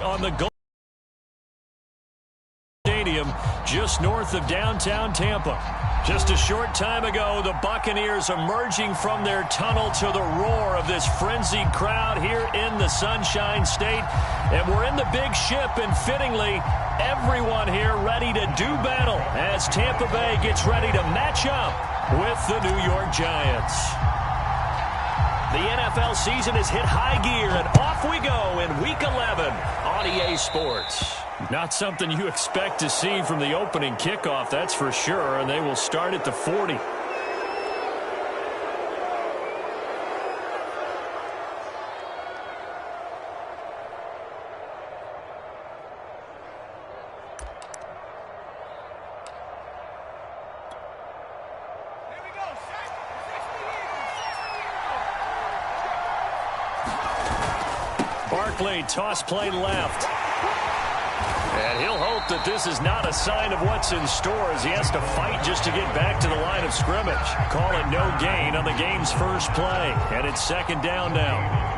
On the goal stadium just north of downtown Tampa. Just a short time ago, the Buccaneers emerging from their tunnel to the roar of this frenzied crowd here in the Sunshine State. And we're in the big ship, and fittingly, everyone here ready to do battle as Tampa Bay gets ready to match up with the New York Giants. The NFL season has hit high gear, and off we go in Week 11 on EA Sports. Not something you expect to see from the opening kickoff, that's for sure, and they will start at the 40. Barkley, toss play left. And he'll hope that this is not a sign of what's in store as he has to fight just to get back to the line of scrimmage. Call it no gain on the game's first play. And it's second down now.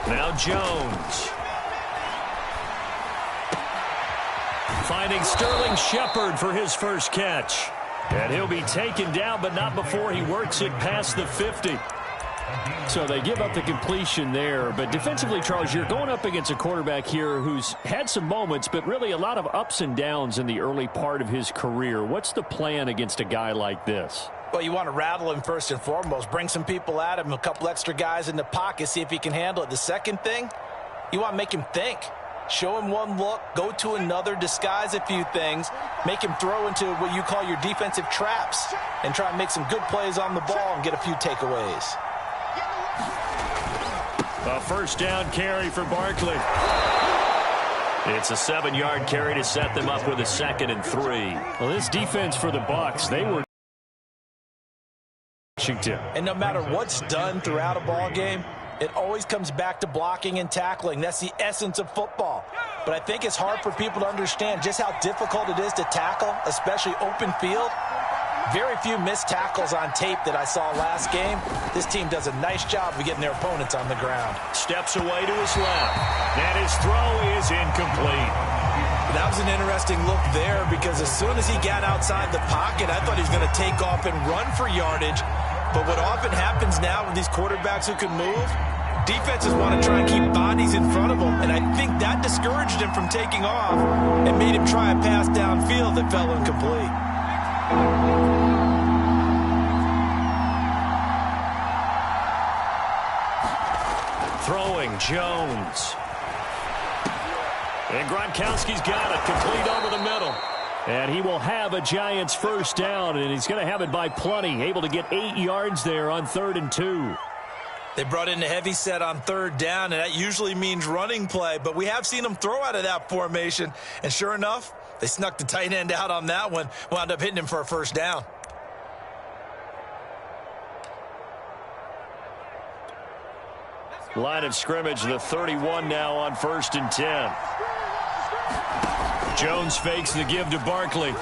Now Jones. Finding Sterling Shepard for his first catch. And he'll be taken down, but not before he works it past the 50. So they give up the completion there. But defensively, Charles, you're going up against a quarterback here who's had some moments, but really a lot of ups and downs in the early part of his career. What's the plan against a guy like this? Well, you want to rattle him first and foremost. Bring some people at him, a couple extra guys in the pocket, see if he can handle it. The second thing, you want to make him think. Show him one look, go to another, disguise a few things, make him throw into what you call your defensive traps, and try and make some good plays on the ball and get a few takeaways. A first down carry for Barkley. It's a 7-yard carry to set them up with a 2nd and 3. Well, this defense for the Bucs, they were Washington. And no matter what's done throughout a ball game, it always comes back to blocking and tackling. That's the essence of football. But I think it's hard for people to understand just how difficult it is to tackle, especially open field. Very few missed tackles on tape that I saw last game. This team does a nice job of getting their opponents on the ground. Steps away to his left, and his throw is incomplete. That was an interesting look there because as soon as he got outside the pocket, I thought he was going to take off and run for yardage. But what often happens now with these quarterbacks who can move, defenses want to try and keep bodies in front of them, and I think that discouraged him from taking off and made him try a pass downfield that fell incomplete. Throwing, Jones. And Gronkowski's got it, complete over the middle. And he will have a Giants first down, and he's going to have it by plenty. Able to get 8 yards there on 3rd and 2. They brought in the heavy set on 3rd down, and that usually means running play. But we have seen them throw out of that formation. And sure enough, they snuck the tight end out on that one. Wound up hitting him for a first down. Line of scrimmage, the 31 now on 1st and 10. Jones fakes the give to Barkley.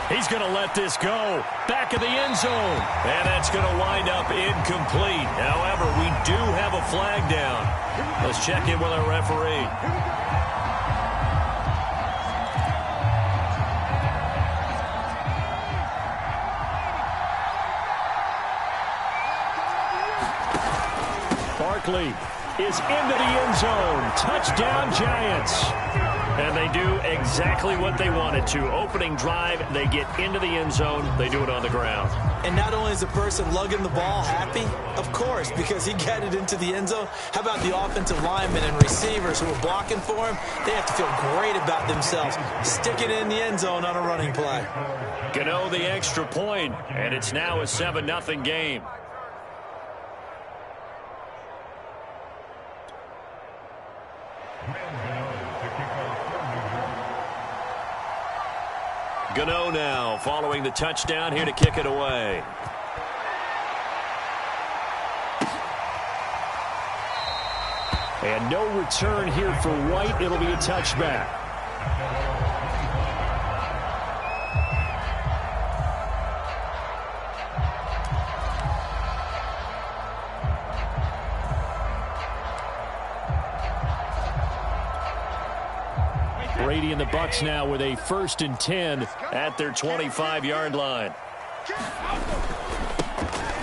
He's going to let this go. Back of the end zone. And that's going to wind up incomplete. However, we do have a flag down. Let's check in with our referee. Barkley is into the end zone. Touchdown, Giants. And they do exactly what they wanted to. Opening drive, they get into the end zone. They do it on the ground. And not only is the person lugging the ball happy, of course, because he got it into the end zone. How about the offensive linemen and receivers who are blocking for him? They have to feel great about themselves. Stick it in the end zone on a running play. Gano the extra point, and it's now a 7-0 game. Gano now following the touchdown here to kick it away. And no return here for White. It'll be a touchback. Brady and the Bucs now with a 1st and 10 at their 25-yard line.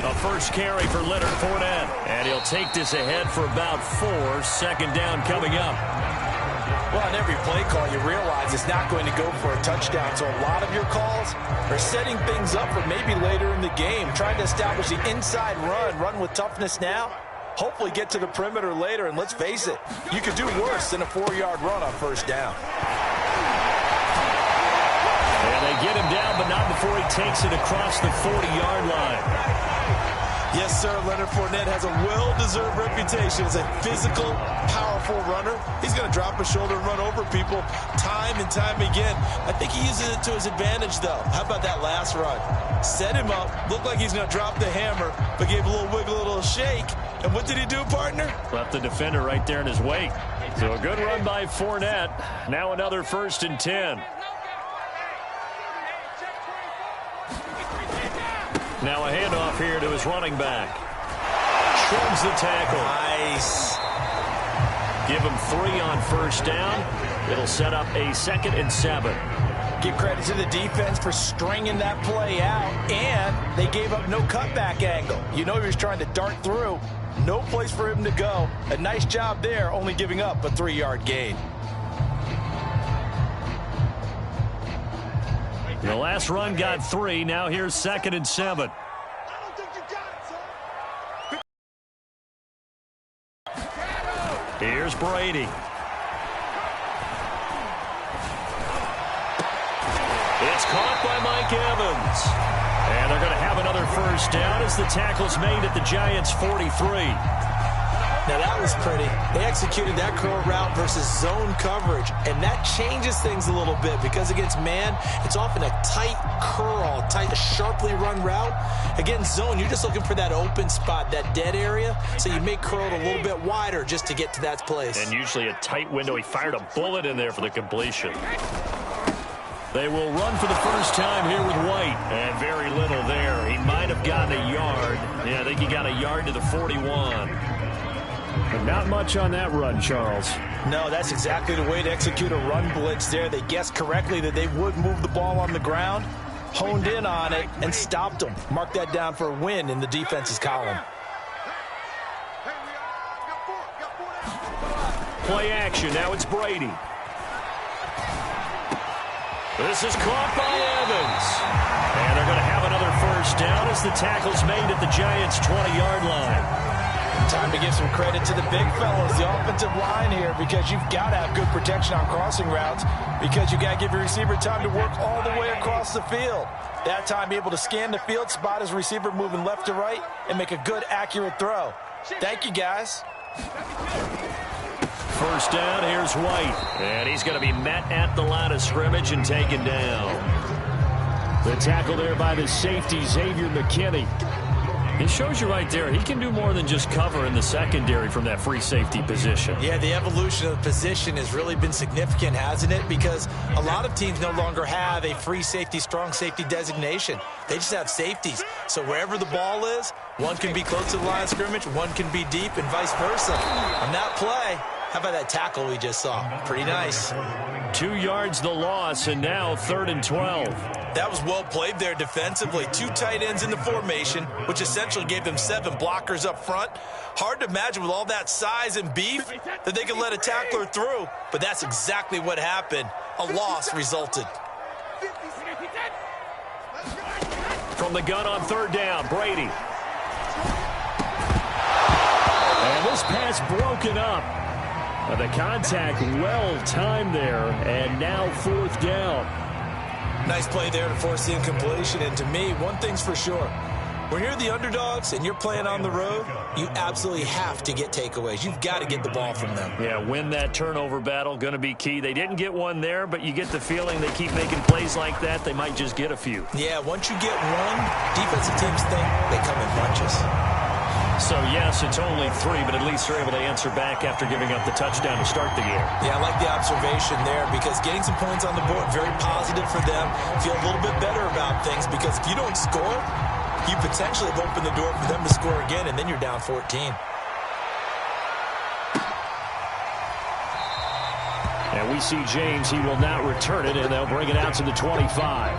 A first carry for Leonard Fournette. And he'll take this ahead for about 4. 2nd down coming up. Well, on every play call, you realize it's not going to go for a touchdown. So a lot of your calls are setting things up for maybe later in the game, trying to establish the inside run with toughness now. Hopefully get to the perimeter later, and let's face it, you could do worse than a 4-yard run on 1st down. And they get him down, but not before he takes it across the 40-yard line. Yes, sir, Leonard Fournette has a well-deserved reputation as a physical, powerful runner. He's going to drop his shoulder and run over people time and time again. I think he uses it to his advantage, though. How about that last run? Set him up, looked like he's going to drop the hammer, but gave a little wiggle, a little shake. And what did he do, partner? Left the defender right there in his wake. So a good run by Fournette. Now another 1st and 10. Now a handoff here to his running back. Trims the tackle. Nice. Give him 3 on 1st down. It'll set up a 2nd and 7. Give credit to the defense for stringing that play out, and they gave up no cutback angle. You know he was trying to dart through. No place for him to go. A nice job there, only giving up a 3-yard gain. The last run got 3. Now here's 2nd and 7. Here's Brady. It's caught by Mike Evans. And they're going to have another 1st down as the tackle's made at the Giants' 43. Now that was pretty. They executed that curl route versus zone coverage, and that changes things a little bit because against man, it's often a tight curl, a sharply run route. Against zone, you're just looking for that open spot, that dead area, so you make curl a little bit wider just to get to that place. And usually a tight window. He fired a bullet in there for the completion. They will run for the first time here with White. And very little there. He might have gotten a yard. Yeah, I think he got a yard to the 41. But not much on that run, Charles. No, that's exactly the way to execute a run blitz there. They guessed correctly that they would move the ball on the ground, honed in on it, and stopped them. Mark that down for a win in the defense's column. Play action. Now it's Brady. This is caught by Evans. And they're going to have another 1st down as the tackle's made at the Giants' 20-yard line. Time to give some credit to the big fellas, the offensive line here, because you've got to have good protection on crossing routes because you got to give your receiver time to work all the way across the field. That time, be able to scan the field, spot his receiver moving left to right, and make a good, accurate throw. Thank you, guys. 1st down, here's White. And he's going to be met at the line of scrimmage and taken down. The tackle there by the safety, Xavier McKinney. It shows you right there, he can do more than just cover in the secondary from that free safety position. Yeah, the evolution of the position has really been significant, hasn't it? Because a lot of teams no longer have a free safety, strong safety designation. They just have safeties. So wherever the ball is, one can be close to the line of scrimmage, one can be deep, and vice versa. On that play, how about that tackle we just saw? Pretty nice. 2 yards the loss, and now 3rd and 12. That was well played there defensively. 2 tight ends in the formation, which essentially gave them 7 blockers up front. Hard to imagine with all that size and beef that they could let a tackler through, but that's exactly what happened. A loss resulted. From the gun on 3rd down, Brady. And this pass broken up. The contact well-timed there, and now 4th down. Nice play there to force the incompletion, and to me, one thing's for sure. When you're the underdogs and you're playing on the road, you absolutely have to get takeaways. You've got to get the ball from them. Yeah, win that turnover battle, going to be key. They didn't get one there, but you get the feeling they keep making plays like that, they might just get a few. Yeah, once you get one, defensive teams think they come in bunches. So, yes, it's only 3, but at least they're able to answer back after giving up the touchdown to start the game. Yeah, I like the observation there because getting some points on the board, very positive for them. Feel a little bit better about things because if you don't score, you potentially have opened the door for them to score again, and then you're down 14. And we see James. He will not return it, and they'll bring it out to the 25.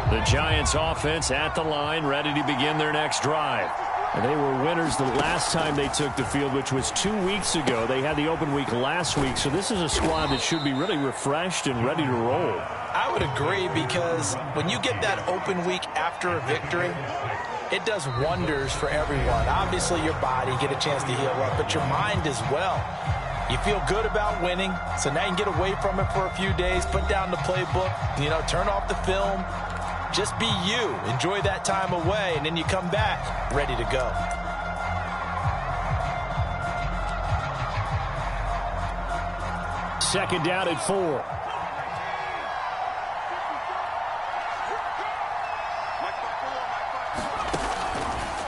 The Giants offense at the line, ready to begin their next drive. And they were winners the last time they took the field, which was 2 weeks ago. They had the open week last week, so this is a squad that should be really refreshed and ready to roll. I would agree because when you get that open week after a victory, it does wonders for everyone. Obviously, your body, get a chance to heal up, but your mind as well. You feel good about winning, so now you can get away from it for a few days, put down the playbook, turn off the film. Just be you. Enjoy that time away, and then you come back ready to go. Second down at 4.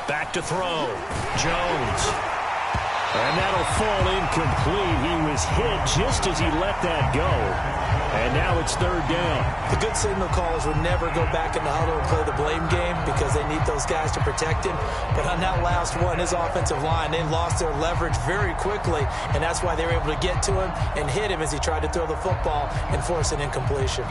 Back to throw. Jones. And that'll fall incomplete. He was hit just as he let that go. And now it's third down. The good signal callers would never go back in the huddle and play the blame game because they need those guys to protect him. But on that last one, his offensive line, they lost their leverage very quickly, and that's why they were able to get to him and hit him as he tried to throw the football and force an incompletion.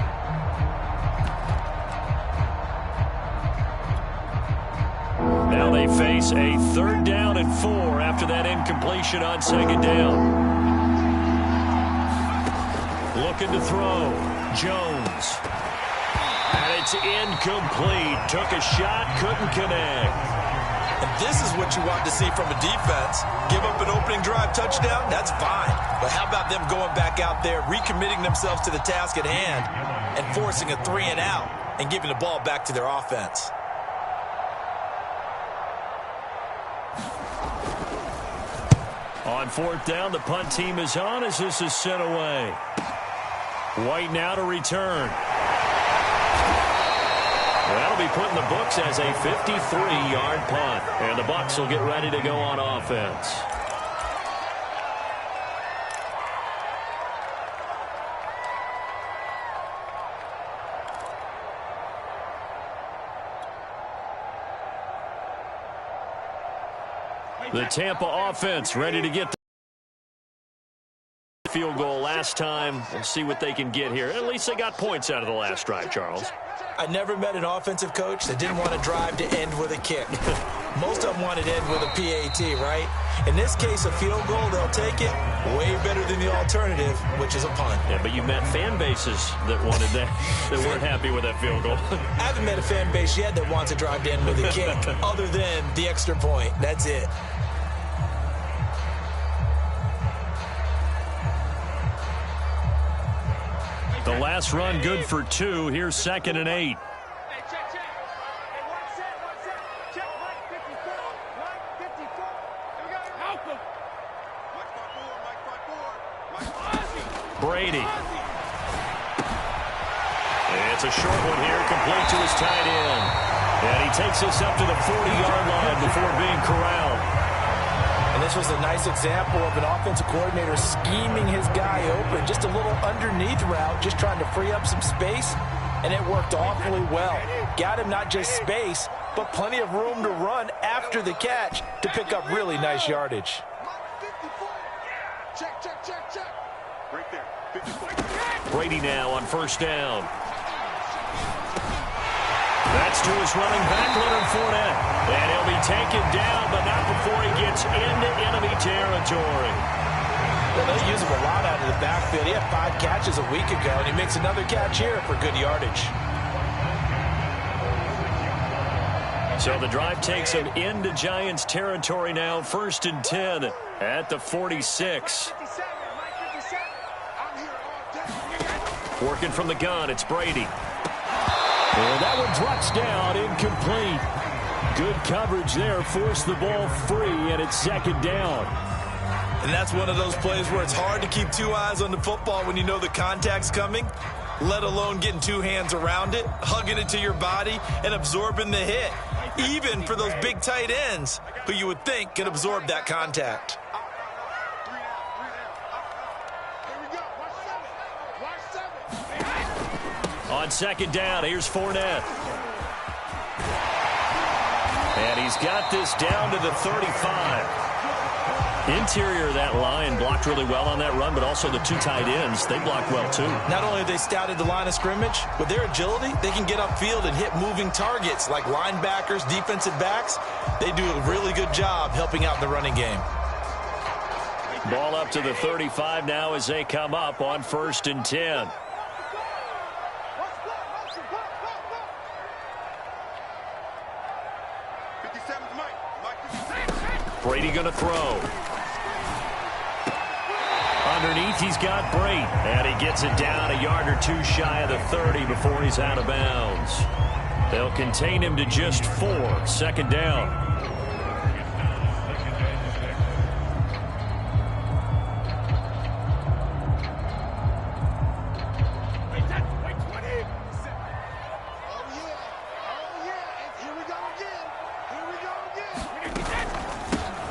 Now they face a third down and 4 after that incompletion on second down. Looking to throw. Jones. And it's incomplete. Took a shot, couldn't connect. And this is what you want to see from a defense. Give up an opening drive touchdown, that's fine. But how about them going back out there, recommitting themselves to the task at hand, and forcing a 3-and-out and giving the ball back to their offense? On fourth down, the punt team is on as this is sent away. White now to return. That'll be put in the books as a 53-yard punt. And the Bucs will get ready to go on offense. The Tampa offense ready to get the field goal last time. We'll see what they can get here. At least they got points out of the last drive, Charles. I never met an offensive coach that didn't want to drive to end with a kick. Most of them wanted to end with a PAT, right? In this case, a field goal, they'll take it way better than the alternative, which is a punt. Yeah, but you met fan bases that wanted that, that weren't happy with that field goal. I haven't met a fan base yet that wants to drive to end with a kick other than the extra point. That's it. The last run good for 2. Here's 2nd and 8. Brady. It's a short one here, complete to his tight end. And he takes us up to the 40-yard line before being corralled. And this was a nice example of an offensive coordinator scheming his guy open. Just a little underneath route, just trying to free up some space, and it worked awfully well. Got him not just space, but plenty of room to run after the catch to pick up really nice yardage. Check. Right there. 54. Brady now on first down. That's to his running back, Leonard Fournette. And he'll be taken down, but not before he gets into enemy territory. Well, they use him a lot out of the backfield. He had 5 catches a week ago, and he makes another catch here for good yardage. So the drive takes him into Giants territory now, 1st and 10 at the 46. Working from the gun, it's Brady. And that one drops down, incomplete. Good coverage there, forced the ball free, and it's 2nd down. And that's one of those plays where it's hard to keep 2 eyes on the football when you know the contact's coming, let alone getting 2 hands around it, hugging it to your body, and absorbing the hit, even for those big tight ends who you would think can absorb that contact. On 2nd down, here's Fournette. And he's got this down to the 35. Interior of that line blocked really well on that run, but also the 2 tight ends, they blocked well too. Not only have they scouted the line of scrimmage, with their agility, they can get upfield and hit moving targets like linebackers, defensive backs. They do a really good job helping out in the running game. Ball up to the 35 now as they come up on 1st and 10. Brady going to throw. Underneath, he's got Brady. And he gets it down a yard or 2 shy of the 30 before he's out of bounds. They'll contain him to just 4. 2nd down.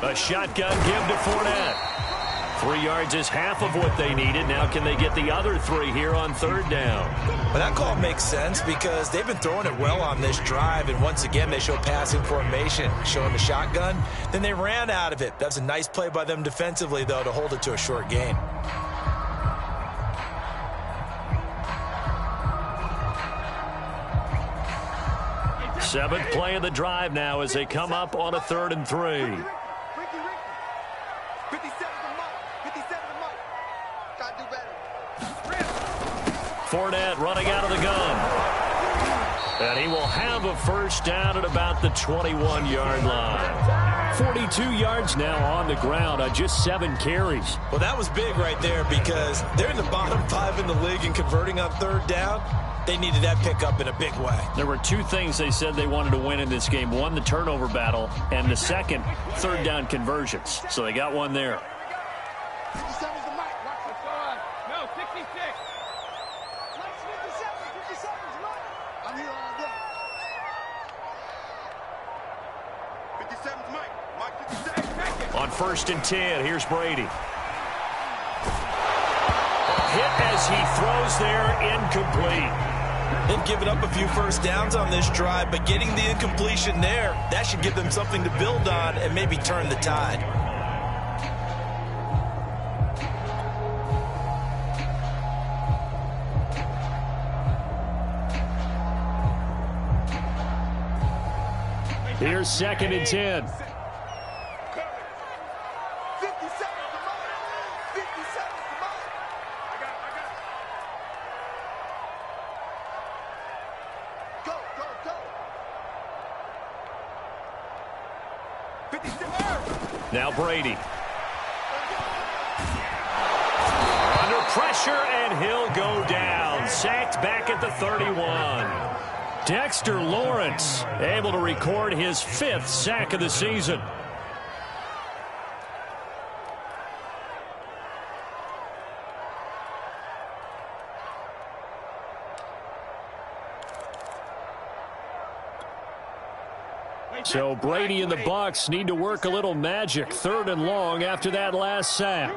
A shotgun give to Fournette. 3 yards is half of what they needed. Now can they get the other 3 here on 3rd down? But that call makes sense because they've been throwing it well on this drive, and once again they show passing formation, showing the shotgun. Then they ran out of it. That's a nice play by them defensively, though, to hold it to a short gain. Seventh play of the drive now as they come up on a 3rd and 3. Fournette running out of the gun. And he will have a 1st down at about the 21-yard line. 42 yards now on the ground on just 7 carries. Well, that was big right there because they're in the bottom 5 in the league in converting on 3rd down. They needed that pickup in a big way. There were 2 things they said they wanted to win in this game. One, the turnover battle, and the second, 3rd down conversions. So they got one there. On 1st and 10, here's Brady. Hit as he throws there, incomplete. They've given up a few 1st downs on this drive, but getting the incompletion there, that should give them something to build on and maybe turn the tide. Here's 2nd and 10. Now Brady. Under pressure, and he'll go down. Sacked back at the 31. Dexter Lawrence able to record his 5th sack of the season. So Brady and the Bucs need to work a little magic. 3rd and long after that last sack.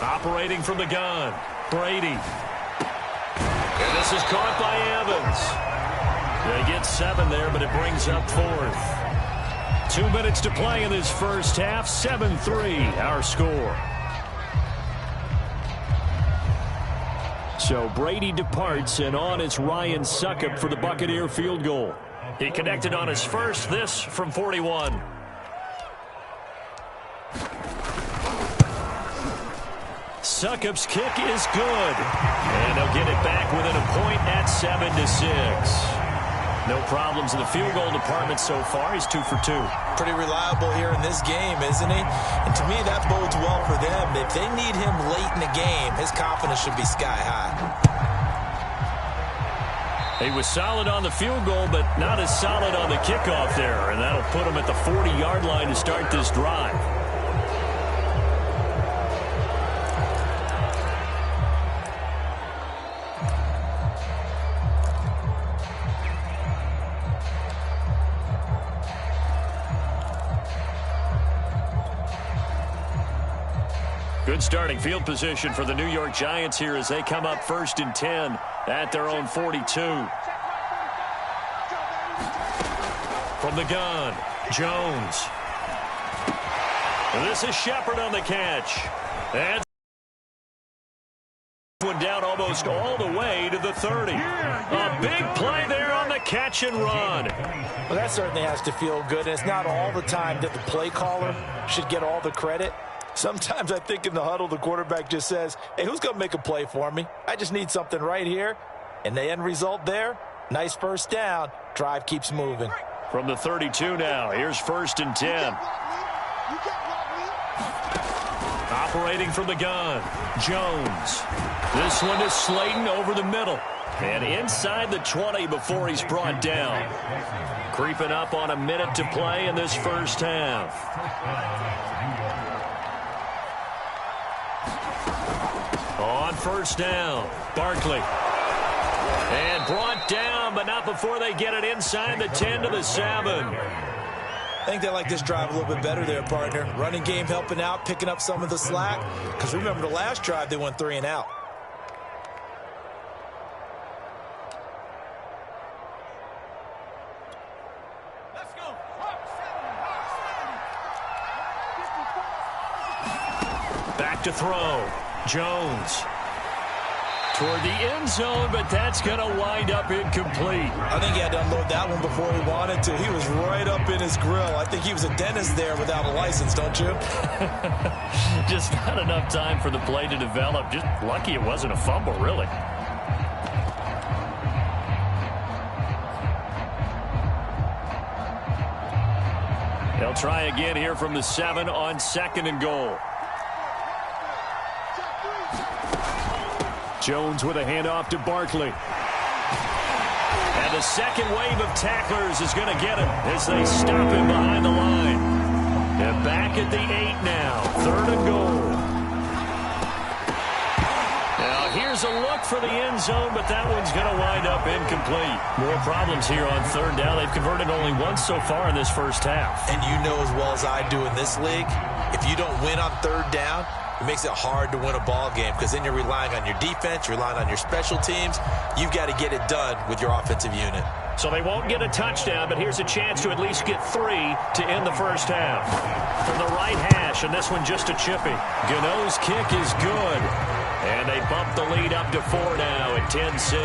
Operating from the gun, Brady. And this is caught by Evans. They get 7 there, but it brings up 4th. 2 minutes to play in this first half. 7-3 our score. So Brady departs, and on is Ryan Succop for the Buccaneer field goal. He connected on his first, this from 41. Succop's kick is good. And they'll get it back within a point at 7-6. No problems in the field goal department so far. He's 2 for 2. Pretty reliable here in this game, isn't he? And to me, that bodes well for them. If they need him late in the game, his confidence should be sky high. He was solid on the field goal, but not as solid on the kickoff there. And that'll put him at the 40-yard line to start this drive. Good starting field position for the New York Giants here as they come up 1st and 10 at their own 42. From the gun, Jones. This is Shepard on the catch. And one down almost all the way to the 30. A big play there on the catch and run. Well, that certainly has to feel good. And it's not all the time that the play caller should get all the credit. Sometimes I think in the huddle, the quarterback just says, hey, who's going to make a play for me? I just need something right here. And the end result there, nice first down. Drive keeps moving. From the 32 now, here's 1st and 10. Operating from the gun, Jones. This one is Slayton over the middle. And inside the 20 before he's brought down. Creeping up on a minute to play in this first half. On 1st down, Barkley. And brought down, but not before they get it inside the 10 to the 7. I think they like this drive a little bit better there, partner. Running game helping out, picking up some of the slack. Because remember the last drive, they went 3 and out. Let's go. Back to throw. Jones toward the end zone, but that's going to wind up incomplete. I think he had to unload that one before he wanted to. He was right up in his grill. I think he was a dentist there without a license, don't you? Just not enough time for the play to develop. Just lucky it wasn't a fumble, really. They'll try again here from the 7 on 2nd and goal. Jones with a handoff to Barkley. And the second wave of tacklers is going to get him as they stop him behind the line. And back at the 8 now. 3rd and goal. Now here's a look for the end zone, but that one's going to wind up incomplete. More problems here on 3rd down. They've converted only once so far in this first half. And you know as well as I do in this league, if you don't win on 3rd down, it makes it hard to win a ball game because then you're relying on your defense, you're relying on your special teams. You've got to get it done with your offensive unit. So they won't get a touchdown, but here's a chance to at least get 3 to end the first half. From the right hash, and this one just a chippy. Gano's kick is good. And they bump the lead up to 4 now at 10-6.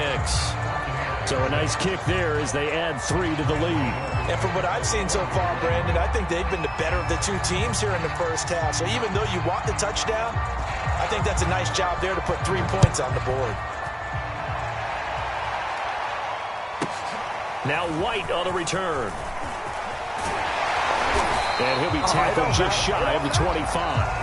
So a nice kick there as they add 3 to the lead. And from what I've seen so far, Brandon, I think they've been the better of the 2 teams here in the first half. So even though you want the touchdown, I think that's a nice job there to put 3 points on the board. Now White on the return. And he'll be tackled just shy of the 25.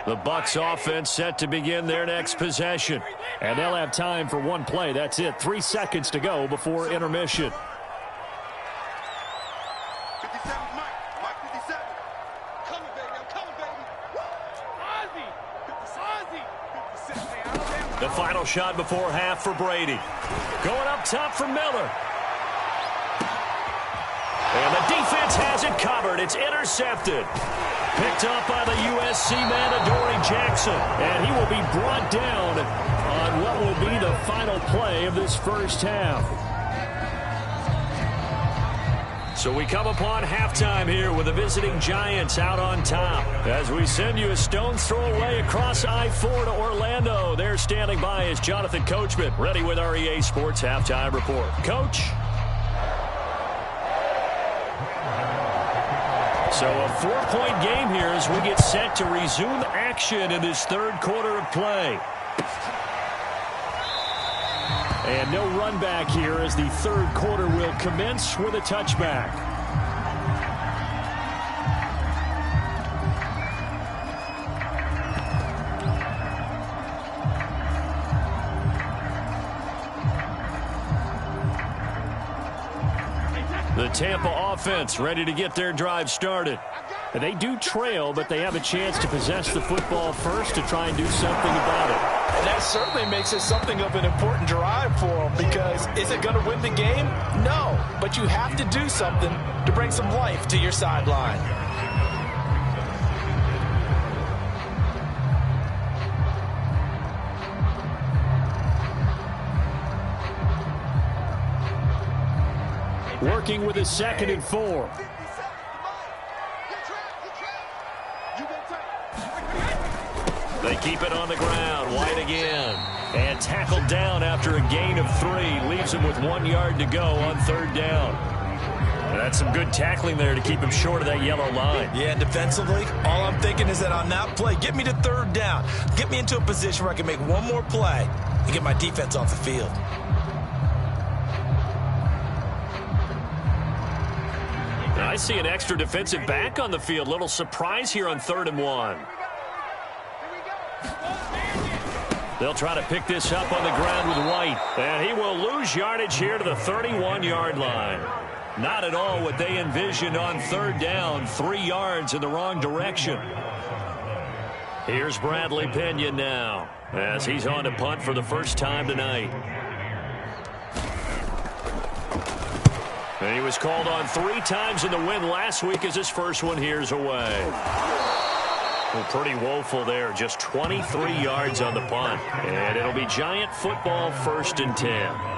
The Bucs offense set to begin their next possession. And they'll have time for one play. That's it. 3 seconds to go before intermission. 57, Mike 57. Coming, baby, I'm coming, baby. Ozzy. 57. The final shot before half for Brady. Going up top for Miller. And the defense has it covered. It's intercepted. Picked up by the USC man, Adoree Jackson. And he will be brought down on what will be the final play of this first half. So we come upon halftime here with the visiting Giants out on top. As we send you a stone's throw away across I-4 to Orlando. There standing by is Jonathan Coachman, ready with our EA Sports Halftime Report. Coach? So a 4-point game here as we get set to resume action in this third quarter of play. And no run back here as the third quarter will commence with a touchback. The Tampa offense ready to get their drive started. They do trail, but they have a chance to possess the football first to try and do something about it. And that certainly makes it something of an important drive for them, because is it going to win the game? No, but you have to do something to bring some life to your sideline. Working with a 2nd and 4. They keep it on the ground. White again. And tackled down after a gain of 3. Leaves him with 1 yard to go on third down. That's some good tackling there to keep him short of that yellow line. Yeah, defensively, all I'm thinking is that on that play, get me to third down. Get me into a position where I can make one more play and get my defense off the field. I see an extra defensive back on the field. Little surprise here on 3rd and 1. They'll try to pick this up on the ground with White. And he will lose yardage here to the 31-yard line. Not at all what they envisioned on third down. 3 yards in the wrong direction. Here's Bradley Pinion now as he's on to punt for the first time tonight. And he was called on 3 times in the win last week as his first one here's away. Well, pretty woeful there. Just 23 yards on the punt. And it'll be Giant football 1st and 10.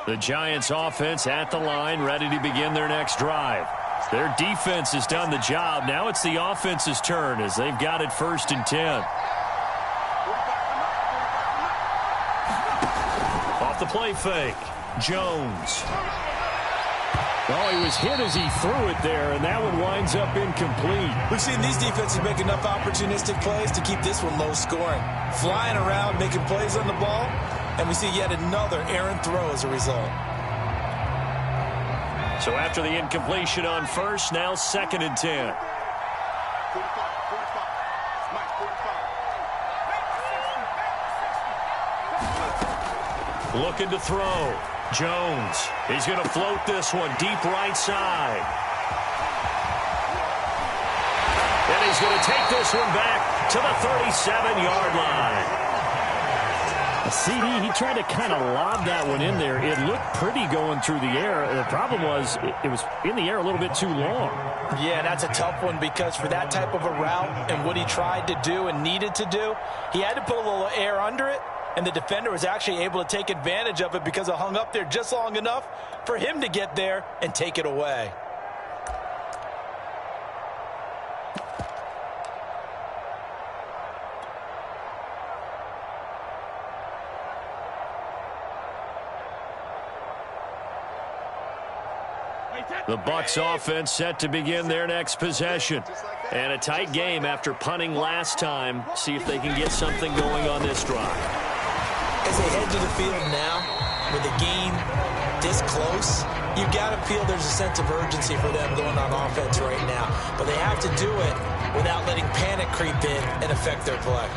The Giants offense at the line, ready to begin their next drive. Their defense has done the job. Now it's the offense's turn as they've got it 1st and 10. Off the play fake. Jones. Oh, he was hit as he threw it there, and that one winds up incomplete. We've seen these defenses make enough opportunistic plays to keep this one low scoring. Flying around, making plays on the ball. And we see yet another errant throw as a result. So after the incompletion on 1st, now 2nd and 10. Looking to throw. Jones. He's going to float this one deep right side. And he's going to take this one back to the 37-yard line. CD, he tried to kind of lob that one in there. It looked pretty going through the air. The problem was it was in the air a little bit too long. Yeah, that's a tough one because for that type of a route and what he tried to do and needed to do, he had to put a little air under it, and the defender was actually able to take advantage of it because it hung up there just long enough for him to get there and take it away. The Bucs offense set to begin their next possession. And a tight game after punting last time. See if they can get something going on this drive. As they head to the field now, with the game this close, you've got to feel there's a sense of urgency for them going on offense right now. But they have to do it without letting panic creep in and affect their play.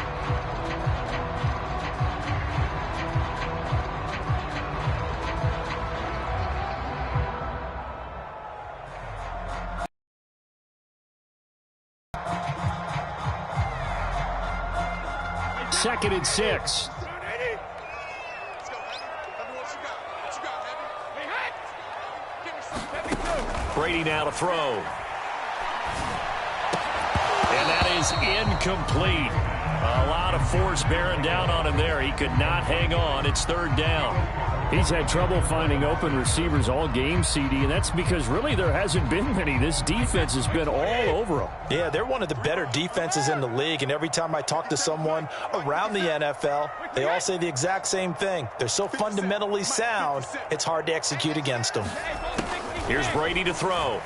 2nd and 6. Brady now to throw. And that is incomplete. A lot of force bearing down on him there. He could not hang on. It's 3rd down. He's had trouble finding open receivers all game, CD, and that's because really there hasn't been many. This defense has been all over them. Yeah, they're one of the better defenses in the league, and every time I talk to someone around the NFL, they all say the exact same thing. They're so fundamentally sound, it's hard to execute against them. Here's Brady to throw.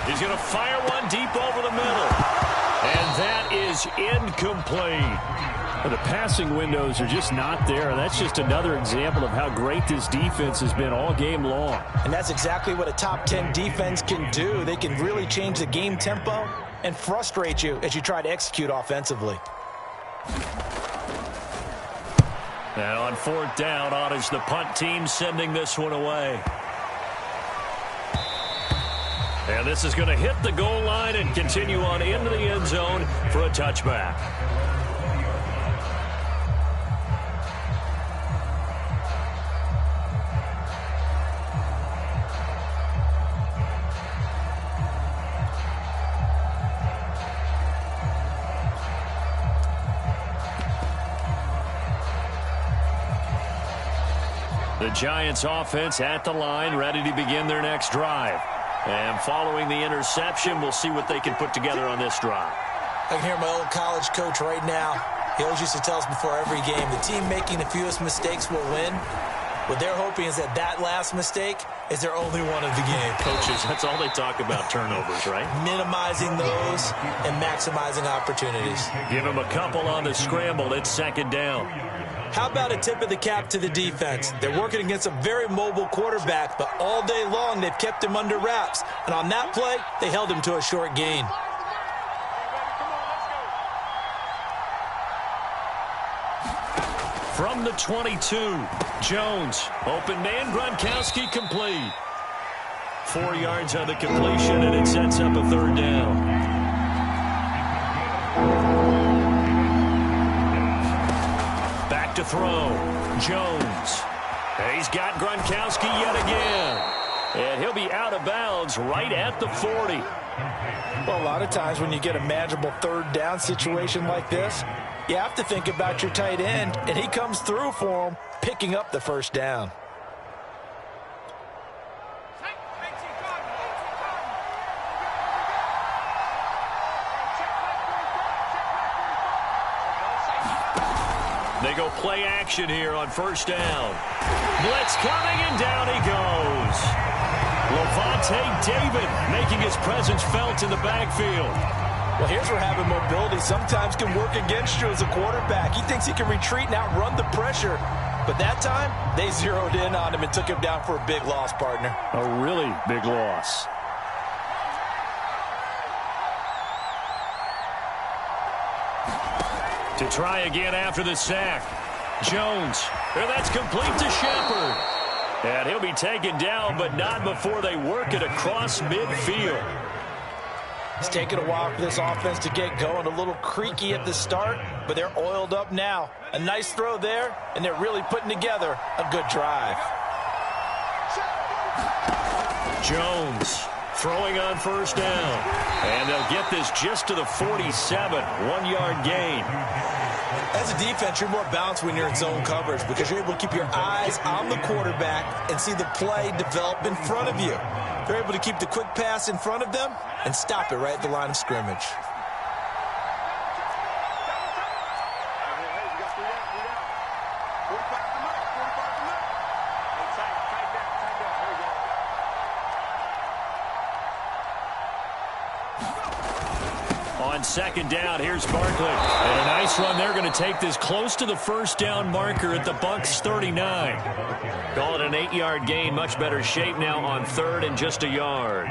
He's going to fire one deep over the middle. And that is incomplete. The passing windows are just not there. That's just another example of how great this defense has been all game long. And that's exactly what a top 10 defense can do. They can really change the game tempo and frustrate you as you try to execute offensively. Now on 4th down, on is the punt team sending this one away. And this is going to hit the goal line and continue on into the end zone for a touchback. The Giants offense at the line, ready to begin their next drive. And following the interception, we'll see what they can put together on this drive. I can hear my old college coach right now. He always used to tell us before every game, the team making the fewest mistakes will win. What they're hoping is that last mistake is their only one of the game. Coaches, that's all they talk about, turnovers, right? Minimizing those and maximizing opportunities. Give them a couple on the scramble. It's 2nd down. How about a tip of the cap to the defense? They're working against a very mobile quarterback, but all day long they've kept him under wraps. And on that play, they held him to a short gain. From the 22, Jones. Open man, Gronkowski complete. 4 yards on the completion, and it sets up a 3rd down. Back to throw. Jones. He's got Gronkowski yet again. And he'll be out of bounds right at the 40. Well, a lot of times when you get a manageable 3rd down situation like this, you have to think about your tight end, and he comes through for him, picking up the 1st down. They go play action here on 1st down. Blitz coming, and down he goes. Levante David making his presence felt in the backfield. Well, here's where having mobility sometimes can work against you as a quarterback. He thinks he can retreat and outrun the pressure. But that time, they zeroed in on him and took him down for a big loss, partner. A really big loss. To try again after the sack. Jones. And that's complete to Shepard. And he'll be taken down, but not before they work it across midfield. It's taken a while for this offense to get going. A little creaky at the start, but they're oiled up now. A nice throw there, and they're really putting together a good drive. Jones throwing on 1st down. And they'll get this just to the 47. 1-yard gain. As a defense, you're more balanced when you're in zone coverage because you're able to keep your eyes on the quarterback and see the play develop in front of you. They're able to keep the quick pass in front of them and stop it right at the line of scrimmage. On 2nd down, here's Barkley. And a nice run. They're going to take this close to the 1st down marker at the Bucs 39. Call it an 8-yard gain. Much better shape now on 3rd and just a yard.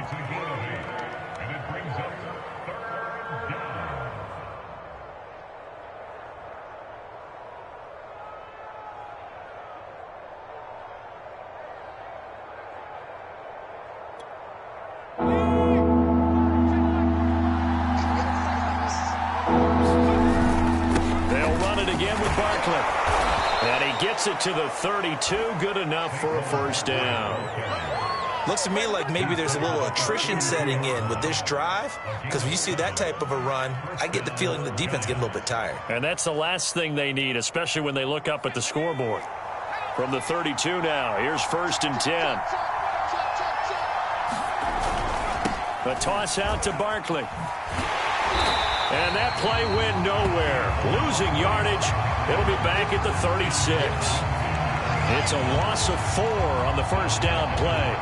again with Barkley. And he gets it to the 32. Good enough for a first down. Looks to me like maybe there's a little attrition setting in with this drive, because when you see that type of a run, I get the feeling the defense getting a little bit tired. And that's the last thing they need, especially when they look up at the scoreboard. From the 32 now, here's 1st and 10. A toss out to Barkley. And that play went nowhere. Losing yardage. It'll be back at the 36. It's a loss of 4 on the first down play.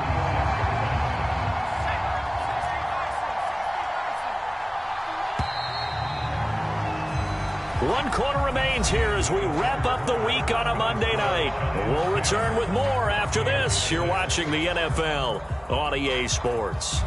One quarter remains here as we wrap up the week on a Monday night. We'll return with more after this. You're watching the NFL on EA Sports.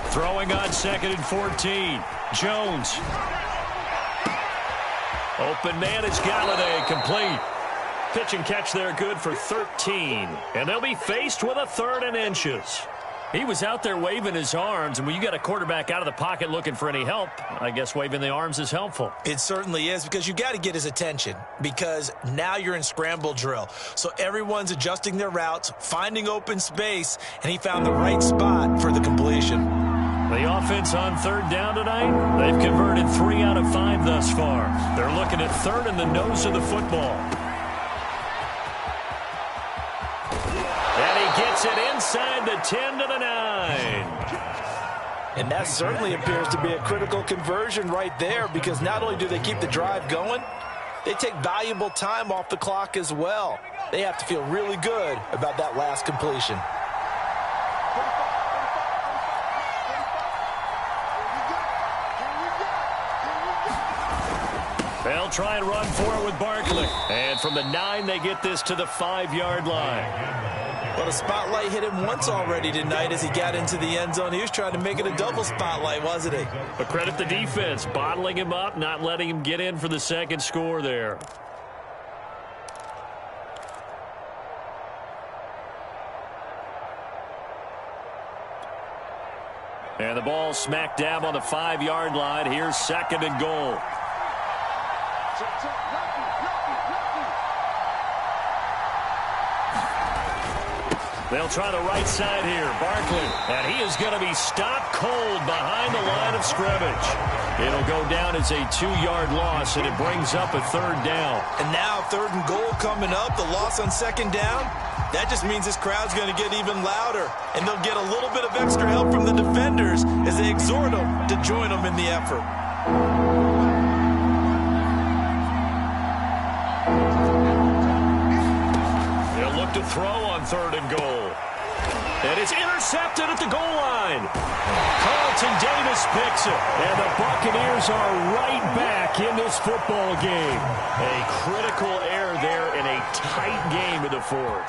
Throwing on 2nd and 14. Jones. Open man is Galladay, complete. Pitch and catch there, good for 13. And they'll be faced with a 3rd and inches. He was out there waving his arms, and when you got a quarterback out of the pocket looking for any help, I guess waving the arms is helpful. It certainly is, because you got to get his attention, because now you're in scramble drill. So everyone's adjusting their routes, finding open space, and he found the right spot for the completion. The offense on 3rd down tonight, they've converted 3 out of 5 thus far. They're looking at 3rd in the nose of the football. And he gets it inside the 10 to the 9. And that certainly appears to be a critical conversion right there, because not only do they keep the drive going, they take valuable time off the clock as well. They have to feel really good about that last completion. They'll try and run for it with Barkley. And from the 9, they get this to the 5-yard line. Well, the spotlight hit him once already tonight as he got into the end zone. He was trying to make it a double spotlight, wasn't he? But credit the defense, bottling him up, not letting him get in for the 2nd score there. And the ball smack dab on the 5-yard line. Here's 2nd and goal. They'll try the right side here. Barkley. And he is going to be stopped cold behind the line of scrimmage. It'll go down as a 2-yard loss, and it brings up a 3rd down. And now 3rd and goal coming up. The loss on 2nd down. That just means this crowd's going to get even louder. And they'll get a little bit of extra help from the defenders as they exhort them to join them in the effort. To throw on 3rd and goal. And it's intercepted at the goal line. Carlton Davis picks it. And the Buccaneers are right back in this football game. A critical error there in a tight game in the 4th.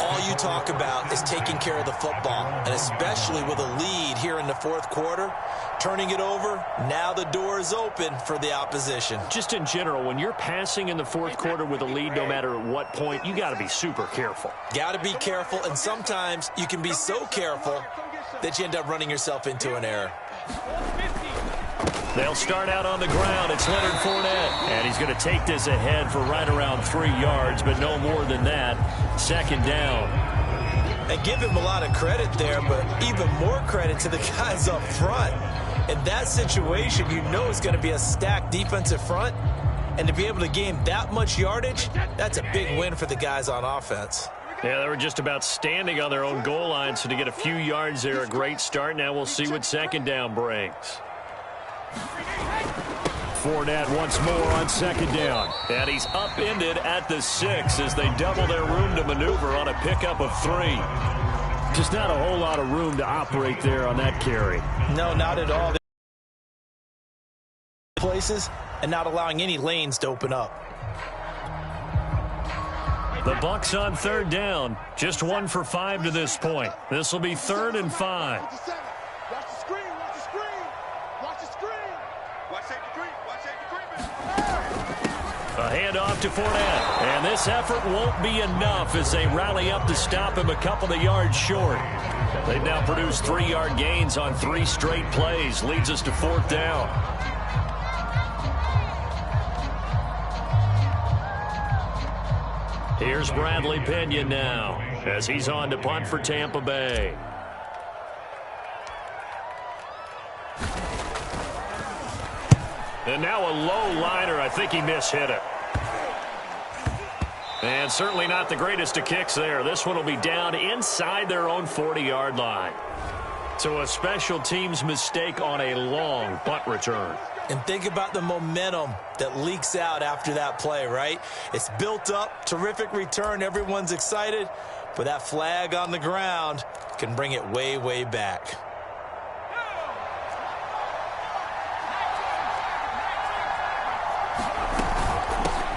All you talk about is taking care of the football, and especially with a lead here in the 4th quarter. Turning it over, now the door is open for the opposition. Just in general, when you're passing in the 4th quarter with a lead, no matter at what point, you got to be super careful. Got to be careful, and sometimes you can be so careful that you end up running yourself into an error. They'll start out on the ground. It's Leonard Fournette, and he's going to take this ahead for right around 3 yards, but no more than that. 2nd down. And give him a lot of credit there, but even more credit to the guys up front. In that situation, you know it's going to be a stacked defensive front. And to be able to gain that much yardage, that's a big win for the guys on offense. Yeah, they were just about standing on their own goal line, so to get a few yards there, a great start. Now we'll see what 2nd down brings. Fournette once more on 2nd down. And he's upended at the 6 as they double their room to maneuver on a pickup of 3. Just not a whole lot of room to operate there on that carry. No, not at all. Places and not allowing any lanes to open up. The Bucs on third down. Just 1 for 5 to this point. This will be 3rd and 5. Watch the screen. Watch the screen. Watch the screen. Watch safety green. Watch safety green. A handoff to Fournette. And this effort won't be enough as they rally up to stop him a couple of yards short. They've now produced 3-yard gains on 3 straight plays. Leads us to 4th down. Here's Bradley Pinion now as he's on to punt for Tampa Bay. And now a low liner. I think he mishit it. And certainly not the greatest of kicks there. This one will be down inside their own 40-yard line. So a special teams mistake on a long punt return. And think about the momentum that leaks out after that play, right? It's built up, terrific return, everyone's excited, but that flag on the ground can bring it way, way back.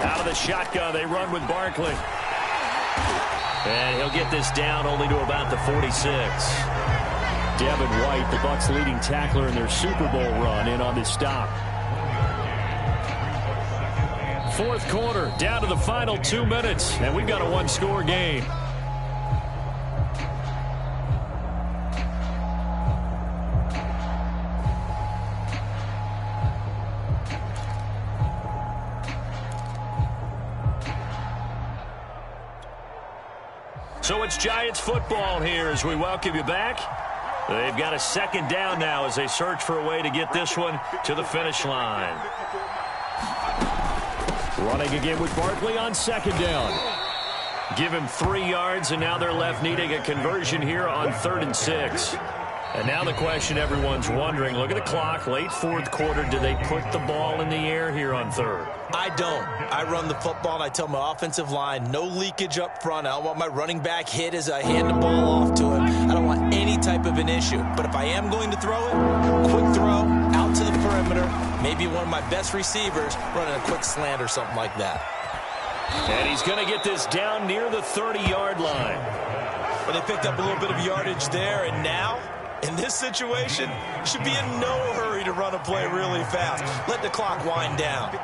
Out of the shotgun, they run with Barkley. And he'll get this down only to about the 46. Devin White, the Bucs' leading tackler in their Super Bowl run, in on this stop. 4th quarter, down to the final 2 minutes, and we've got a 1-score game. So it's Giants football here as we welcome you back. They've got a 2nd down now as they search for a way to get this one to the finish line. Running again with Barkley on 2nd down. Give him 3 yards, and now they're left needing a conversion here on 3rd and 6. And now the question everyone's wondering, look at the clock, late 4th quarter, do they put the ball in the air here on 3rd? I don't. I run the football, and I tell my offensive line, no leakage up front. I don't want my running back hit as I hand the ball off to him. I don't want any type of an issue. But if I am going to throw it, quick throw, out to the perimeter, maybe one of my best receivers running a quick slant or something like that. And he's going to get this down near the 30-yard line. But they picked up a little bit of yardage there, and now, in this situation, should be in no hurry to run a play really fast. Let the clock wind down.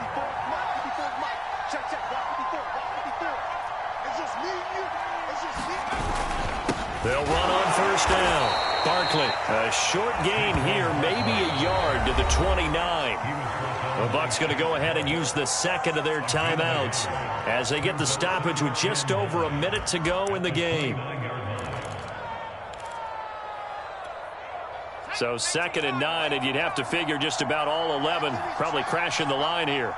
They'll run on 1st down. Barkley, a short gain here, maybe a yard to the 29. The Bucs going to go ahead and use the 2nd of their timeouts as they get the stoppage with just over a minute to go in the game. So 2nd and 9, and you'd have to figure just about all 11 probably crashing the line here.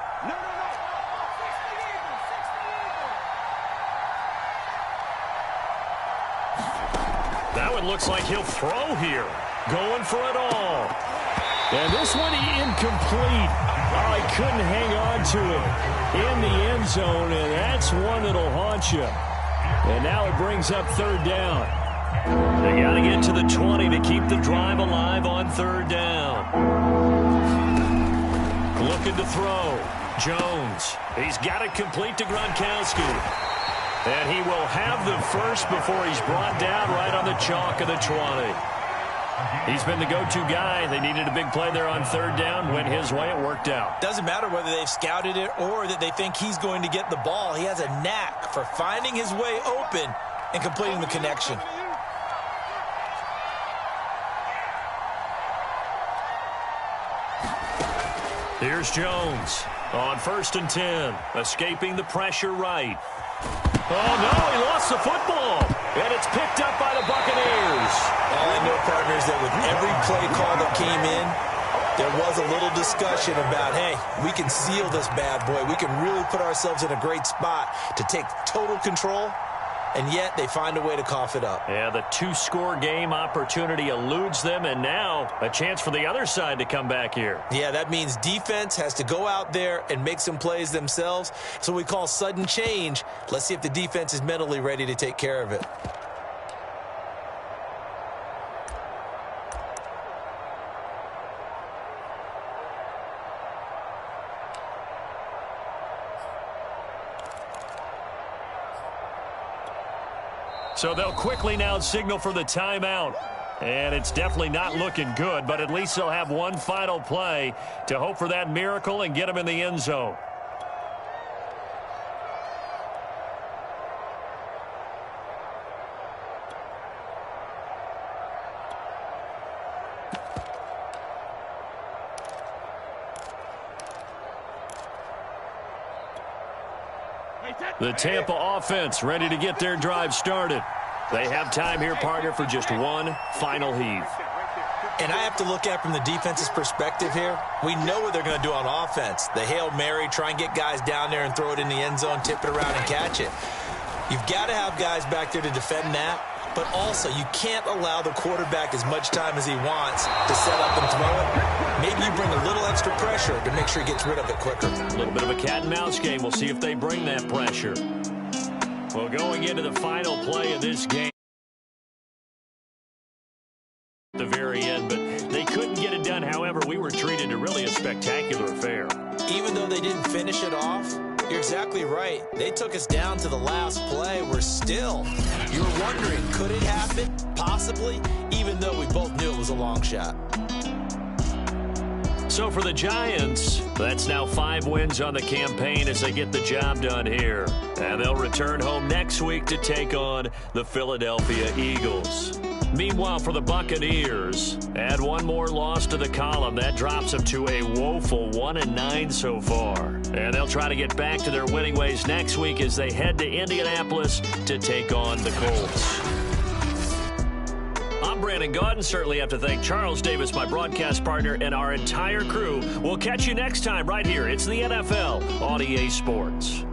That one looks like he'll throw here. Going for it all. And this one incomplete. Oh, he couldn't hang on to it in the end zone, and that's one that'll haunt you. And now it brings up 3rd down. They got to get to the 20 to keep the drive alive on 3rd down. Looking to throw. Jones. He's got it complete to Gronkowski. And he will have the first before he's brought down right on the chalk of the 20. He's been the go-to guy. They needed a big play there on 3rd down. Went his way. It worked out. Doesn't matter whether they've scouted it or that they think he's going to get the ball. He has a knack for finding his way open and completing the connection. Here's Jones on 1st and 10. Escaping the pressure right. Oh, no, he lost the football. And it's picked up by the Buccaneers. All I know, partners, that with every play call that came in, there was a little discussion about, hey, we can seal this bad boy. We can really put ourselves in a great spot to take total control, and yet they find a way to cough it up. Yeah, the 2-score game opportunity eludes them, and now a chance for the other side to come back here. Yeah, that means defense has to go out there and make some plays themselves. So we call sudden change. Let's see if the defense is mentally ready to take care of it. So they'll quickly now signal for the timeout. And it's definitely not looking good, but at least they'll have one final play to hope for that miracle and get them in the end zone. The Tampa offense ready to get their drive started. They have time here, partner, for just one final heave. And I have to look at it from the defense's perspective here. We know what they're going to do on offense. The Hail Mary, try and get guys down there and throw it in the end zone, tip it around and catch it. You've got to have guys back there to defend that. But also, you can't allow the quarterback as much time as he wants to set up and throw it. Maybe you bring a little extra pressure to make sure he gets rid of it quicker. A little bit of a cat and mouse game. We'll see if they bring that pressure. Well, going into the final play of this game at the very end, but they couldn't get it done. However, we were treated to really a spectacular affair. Even though they didn't finish it off, you're exactly right. They took us down to the last play. We're still. You were wondering, could it happen? Possibly, even though we both knew it was a long shot. So for the Giants, that's now 5 wins on the campaign as they get the job done here. And they'll return home next week to take on the Philadelphia Eagles. Meanwhile, for the Buccaneers, add one more loss to the column. That drops them to a woeful 1-9 so far. And they'll try to get back to their winning ways next week as they head to Indianapolis to take on the Colts. I'm Brandon Gaudin. Certainly have to thank Charles Davis, my broadcast partner, and our entire crew. We'll catch you next time right here. It's the NFL on EA Sports.